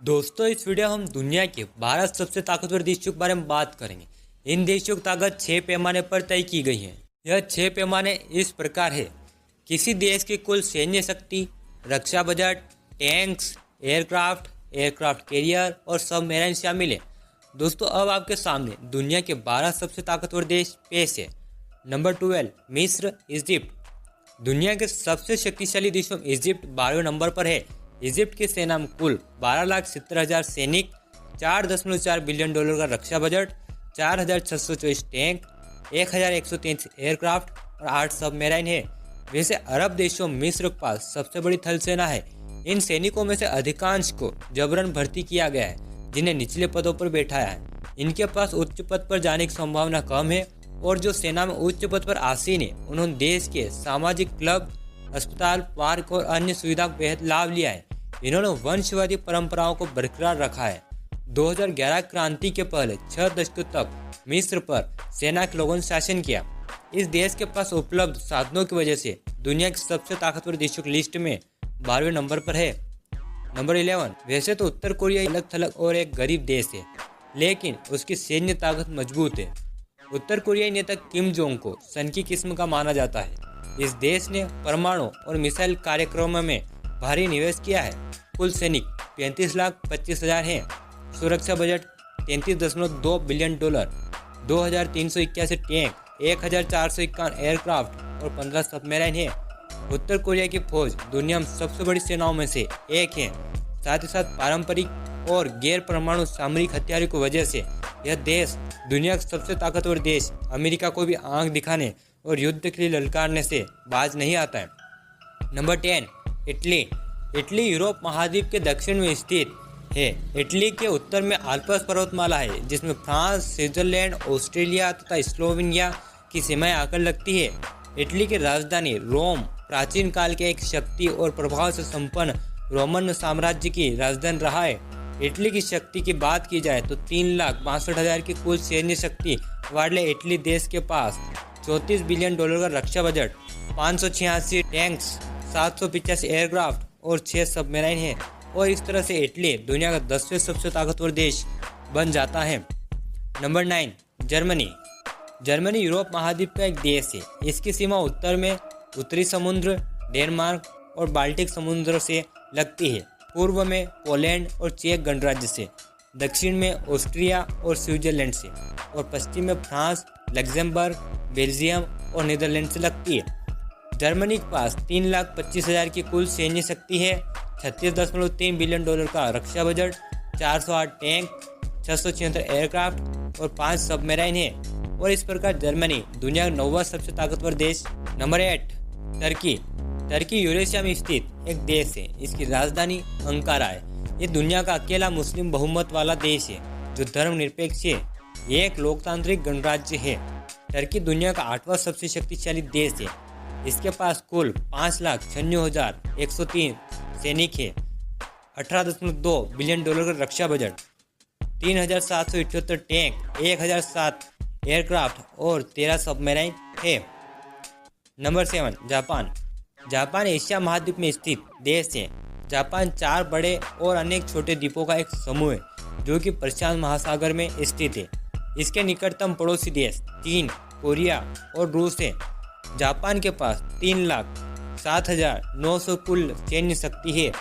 दोस्तों, इस वीडियो हम दुनिया के 12 सबसे ताकतवर देशों के बारे में बात करेंगे। इन देशों की ताकत 6 पैमाने पर तय की गई है। यह 6 पैमाने इस प्रकार है। किसी देश की कुल सैन्य शक्ति, रक्षा बजट, टैंक्स, एयरक्राफ्ट कैरियर और सबमरीन शामिल है। दोस्तों, अब आपके सामने दुनिया के 12 सबसे ताकतवर देश पेश है। नंबर 12, मिस्र, इजिप्ट। दुनिया के सबसे शक्तिशाली देशों में इजिप्ट 12वें नंबर पर है। इजिप्ट की सेना में कुल 12,70,000 सैनिक, $4.4 बिलियन का रक्षा बजट, 4,624 टैंक, 1,133 एयरक्राफ्ट और 8 सबमरीन है। वैसे अरब देशों में मिस्र के पास सबसे बड़ी थल सेना है। इन सैनिकों में से अधिकांश को जबरन भर्ती किया गया है, जिन्हें निचले पदों पर बैठाया है। इनके पास उच्च पद पर जाने की संभावना कम है और जो सेना में उच्च पद पर आसीन है उन्होंने देश के सामाजिक क्लब, अस्पताल, पार्क और अन्य सुविधा का बेहद लाभ लिया है। इन्होंने वंशवादी परंपराओं को बरकरार रखा है। 2011 क्रांति के पहले 6 दशकों तक मिस्र पर सेना के लोगों ने शासन किया। इस देश के पास उपलब्ध साधनों की वजह से दुनिया के सबसे ताकतवर देशों की लिस्ट में 12वें नंबर पर है। नंबर 11, वैसे तो उत्तर कोरिया अलग थलग और एक गरीब देश है, लेकिन उसकी सैन्य ताकत मजबूत है। उत्तर कोरियाई नेता किम जोंग को सन की किस्म का माना जाता है। इस देश ने परमाणु और मिसाइल कार्यक्रमों में भारी निवेश किया है। कुल सैनिक 35,25,000 हैं। सुरक्षा बजट $33.2 बिलियन, 2,381 टैंक, 1,451 एयरक्राफ्ट और 15 सबमरीन हैं। उत्तर कोरिया की फौज दुनिया में सबसे बड़ी सेनाओं में से एक है। साथ ही साथ पारंपरिक और गैर परमाणु सामरिक हथियारों की वजह से यह देश दुनिया का सबसे ताकतवर देश अमेरिका को भी आंख दिखाने और युद्ध के लिए ललकारने से बाज नहीं आता है। Number 10, Italy. इटली यूरोप महाद्वीप के दक्षिण में स्थित है। इटली के उत्तर में आल्प्स पर्वतमाला है, जिसमें फ्रांस, स्विट्जरलैंड, ऑस्ट्रेलिया तथा स्लोवेनिया की सीमाएं आकर लगती है। इटली की राजधानी रोम प्राचीन काल के एक शक्ति और प्रभाव से संपन्न रोमन साम्राज्य की राजधानी रहा है। इटली की शक्ति की बात की जाए तो 3,62,000 की कुल सैन्य शक्ति वाले इटली देश के पास $34 बिलियन का रक्षा बजट, 586 टैंक्स, 785 एयरक्राफ्ट और 6 सबमरीन है। और इस तरह से इटली दुनिया का 10वें सबसे ताकतवर देश बन जाता है। Number 9, Germany. जर्मनी यूरोप महाद्वीप का एक देश है। इसकी सीमा उत्तर में उत्तरी समुद्र, डेनमार्क और बाल्टिक समुद्र से लगती है, पूर्व में पोलैंड और चेक गणराज्य से, दक्षिण में ऑस्ट्रिया और स्विट्जरलैंड से और पश्चिम में फ्रांस, लग्जमबर्ग, बेल्जियम और नीदरलैंड से लगती है। जर्मनी के पास 3,25,000 की कुल सैन्य शक्ति है, $36.3 बिलियन का रक्षा बजट, 408 टैंक, 676 एयरक्राफ्ट और 5 सबमरीन है। और इस प्रकार जर्मनी दुनिया का 9वां सबसे ताकतवर देश। Number 8, Turkey. टर्की यूरेशिया में स्थित एक देश है। इसकी राजधानी अंकारा है। ये दुनिया का अकेला मुस्लिम बहुमत वाला देश है जो धर्मनिरपेक्ष है। ये एक लोकतांत्रिक गणराज्य है। टर्की दुनिया का 8वां सबसे शक्तिशाली देश है। इसके पास कुल 5,96,103 सैनिक है, $18.2 बिलियन का रक्षा बजट, 3,778 टैंक, 1,007 एयरक्राफ्ट और 13 सबमरीन है। Number 7, Japan. जापान एशिया महाद्वीप में स्थित देश है। जापान 4 बड़े और अनेक छोटे द्वीपों का एक समूह है जो कि प्रशांत महासागर में स्थित है। इसके निकटतम पड़ोसी देश चीन, कोरिया और रूस है। जापान के पास 3,07,900 कुल सैन्य शक्ति है।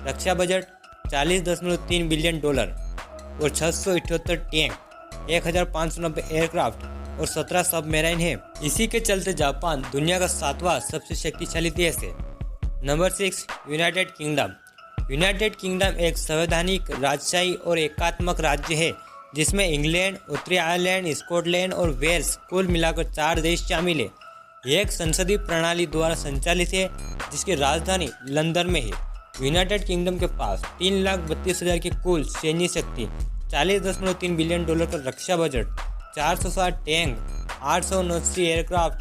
रक्षा बजट $40.3 बिलियन और 678 टैंक, 1,590 एयरक्राफ्ट और 17 सबमरीन है। इसी के चलते जापान दुनिया का 7वां सबसे शक्तिशाली देश है। Number 6, United kingdom. United kingdom एक संवैधानिक, राजशाही और एकात्मक राज्य है जिसमें इंग्लैंड, उत्तरी आयरलैंड, स्कॉटलैंड और वेल्स कुल मिलाकर 4 देश शामिल है। यह एक संसदीय प्रणाली द्वारा संचालित है जिसकी राजधानी लंदन में है। यूनाइटेड किंगडम के पास 3,32,000 की कुल सैन्य शक्ति, $40.3 बिलियन का रक्षा बजट, 460 टैंक, 879 एयरक्राफ्ट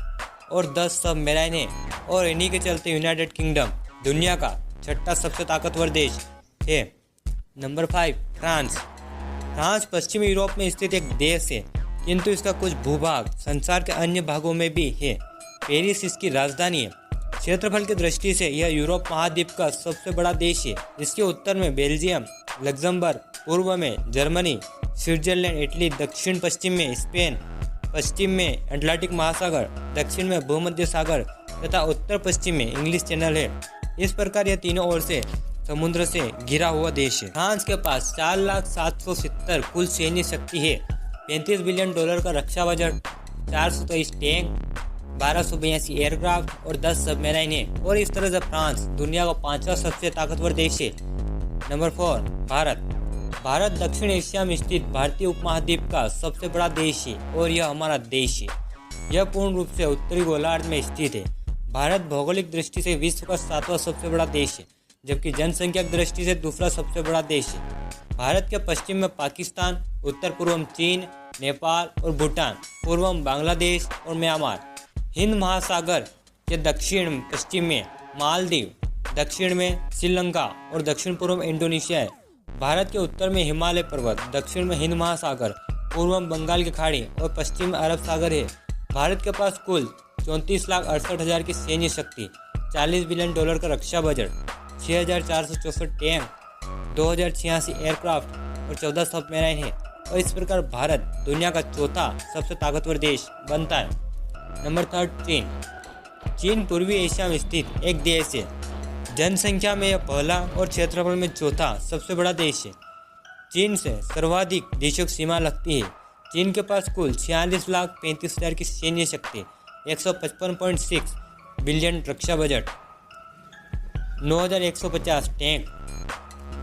और 10 सबमरीन है। और इन्हीं के चलते यूनाइटेड किंगडम दुनिया का 6ठा सबसे ताकतवर देश है। Number 5, France. फ्रांस पश्चिमी यूरोप में स्थित एक देश है, किंतु इसका कुछ भूभाग संसार के अन्य भागों में भी है। पेरिस इसकी राजधानी है। क्षेत्रफल की दृष्टि से यह यूरोप महाद्वीप का सबसे बड़ा देश है। इसके उत्तर में बेल्जियम, लग्जमबर्ग, पूर्व में जर्मनी, स्विट्जरलैंड, इटली, दक्षिण पश्चिम में स्पेन, पश्चिम में अटलांटिक महासागर, दक्षिण में भूमध्य सागर तथा उत्तर पश्चिम में इंग्लिश चैनल है। इस प्रकार यह तीनों ओर से समुद्र से घिरा हुआ देश है। फ्रांस के पास 4,770,000 कुल सैन्य शक्ति है, $35 बिलियन का रक्षा बजट, 423 टैंक, 1282 एयरक्राफ्ट और 10 सबमरीन है। और इस तरह से फ्रांस दुनिया का 5वां सबसे ताकतवर देश है। नंबर 4, भारत दक्षिण एशिया में स्थित भारतीय उपमहाद्वीप का सबसे बड़ा देश है और यह हमारा देश है। यह पूर्ण रूप से उत्तरी गोलार्ध में स्थित है। भारत भौगोलिक दृष्टि से विश्व का 7वां सबसे बड़ा देश है, जबकि जनसंख्या की दृष्टि से दूसरा सबसे बड़ा देश है। भारत के पश्चिम में पाकिस्तान, उत्तर पूर्व में चीन, नेपाल और भूटान, पूर्व में बांग्लादेश और म्यांमार। हिंद महासागर के दक्षिण पश्चिम में मालदीव, दक्षिण में श्रीलंका और दक्षिण पूर्व में इंडोनेशिया है। भारत के उत्तर में हिमालय पर्वत, दक्षिण में हिंद महासागर, पूर्व में बंगाल की खाड़ी और पश्चिम में अरब सागर है। भारत के पास कुल 34,68,000 की सैन्य शक्ति, $40 बिलियन का रक्षा बजट, 6,464 टैंक, 2,086 एयरक्राफ्ट और 14 सबमरीन है। और इस प्रकार भारत दुनिया का चौथा सबसे ताकतवर देश बनता है। नंबर 3, चीन पूर्वी एशिया में स्थित एक देश है। जनसंख्या में यह पहला और क्षेत्रफल में चौथा सबसे बड़ा देश है। चीन से सर्वाधिक देशों की सीमा लगती है। चीन के पास कुल 46,35,000 की सैन्य शक्ति, 155.6 बिलियन रक्षा बजट, 9,150 टैंक,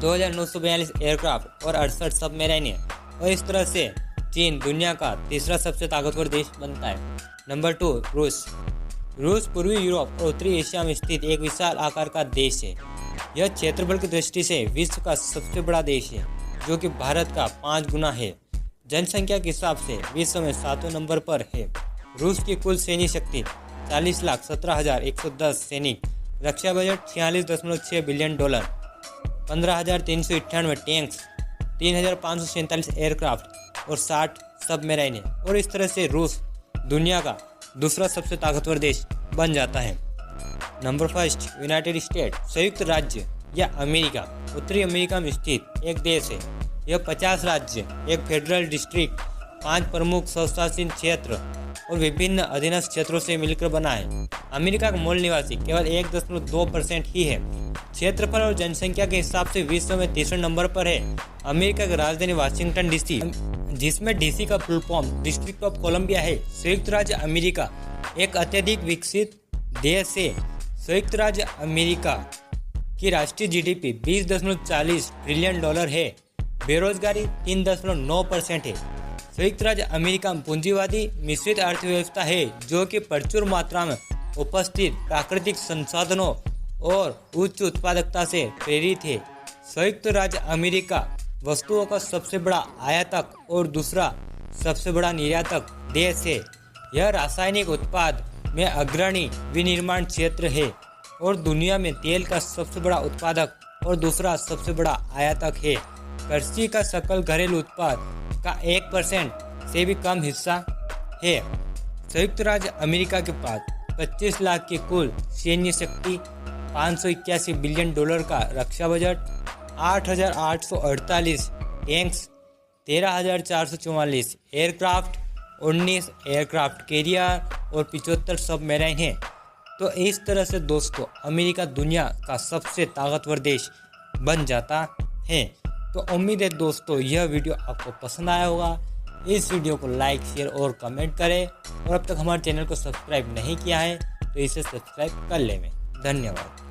2,942 एयरक्राफ्ट और 68 सबमरीन है। और इस तरह से चीन दुनिया का तीसरा सबसे ताकतवर देश बनता है। नंबर 2, रूस पूर्वी यूरोप और उत्तरी एशिया में स्थित एक विशाल आकार का देश है। यह क्षेत्रफल की दृष्टि से विश्व का सबसे बड़ा देश है, जो कि भारत का 5 गुना है। जनसंख्या के हिसाब से विश्व में 7वें नंबर पर है। रूस की कुल सैन्य शक्ति 40,17,110 सैनिक, रक्षा बजट 46.6 बिलियन $, 15,398 टैंक्स, 3,547 एयरक्राफ्ट और 60 सबमरीन है। और इस तरह से रूस दुनिया का दूसरा सबसे ताकतवर देश बन जाता है। नंबर 1, यूनाइटेड स्टेट, संयुक्त राज्य या अमेरिका, उत्तरी अमेरिका में स्थित एक देश है। यह 50 राज्य, एक फेडरल डिस्ट्रिक्ट, 5 प्रमुख स्वशासित क्षेत्र और विभिन्न अधीनस्थ क्षेत्रों से मिलकर बना है। अमेरिका का मूल निवासी केवल 1.2% ही है। क्षेत्रफल और जनसंख्या के हिसाब से विश्व में तीसरे नंबर पर है। अमेरिका की राजधानी वाशिंगटन डीसी, जिसमें डीसी का full form district of Columbia है। संयुक्त राज्य अमेरिका एक अत्यधिक विकसित देश है। संयुक्त राज्य अमेरिका की राष्ट्रीय जीडीपी $20.40 ट्रिलियन है। बेरोजगारी 3.9% है। संयुक्त राज्य अमेरिका में पूंजीवादी मिश्रित अर्थव्यवस्था है, जो कि प्रचुर मात्रा में उपस्थित प्राकृतिक संसाधनों और उच्च उत्पादकता से प्रेरित है। संयुक्त राज्य अमेरिका वस्तुओं का सबसे बड़ा आयातक और दूसरा सबसे बड़ा निर्यातक देश है। यह रासायनिक उत्पाद में अग्रणी विनिर्माण क्षेत्र है और दुनिया में तेल का सबसे बड़ा उत्पादक और दूसरा सबसे बड़ा आयातक है। कृषि का सकल घरेलू उत्पाद का 1% से भी कम हिस्सा है। संयुक्त राज्य अमेरिका के पास 25 लाख की कुल सैन्य शक्ति, $581 बिलियन का रक्षा budget, 8,848 tanks, 13,444 aircraft, 19 aircraft carrier और 75 सबमरीन हैं। तो इस तरह से दोस्तों अमेरिका दुनिया का सबसे ताकतवर देश बन जाता है। तो उम्मीद है दोस्तों यह वीडियो आपको पसंद आया होगा। इस वीडियो को लाइक, शेयर और कमेंट करें और अब तक हमारे चैनल को सब्सक्राइब नहीं किया है तो इसे सब्सक्राइब कर लें। धन्यवाद।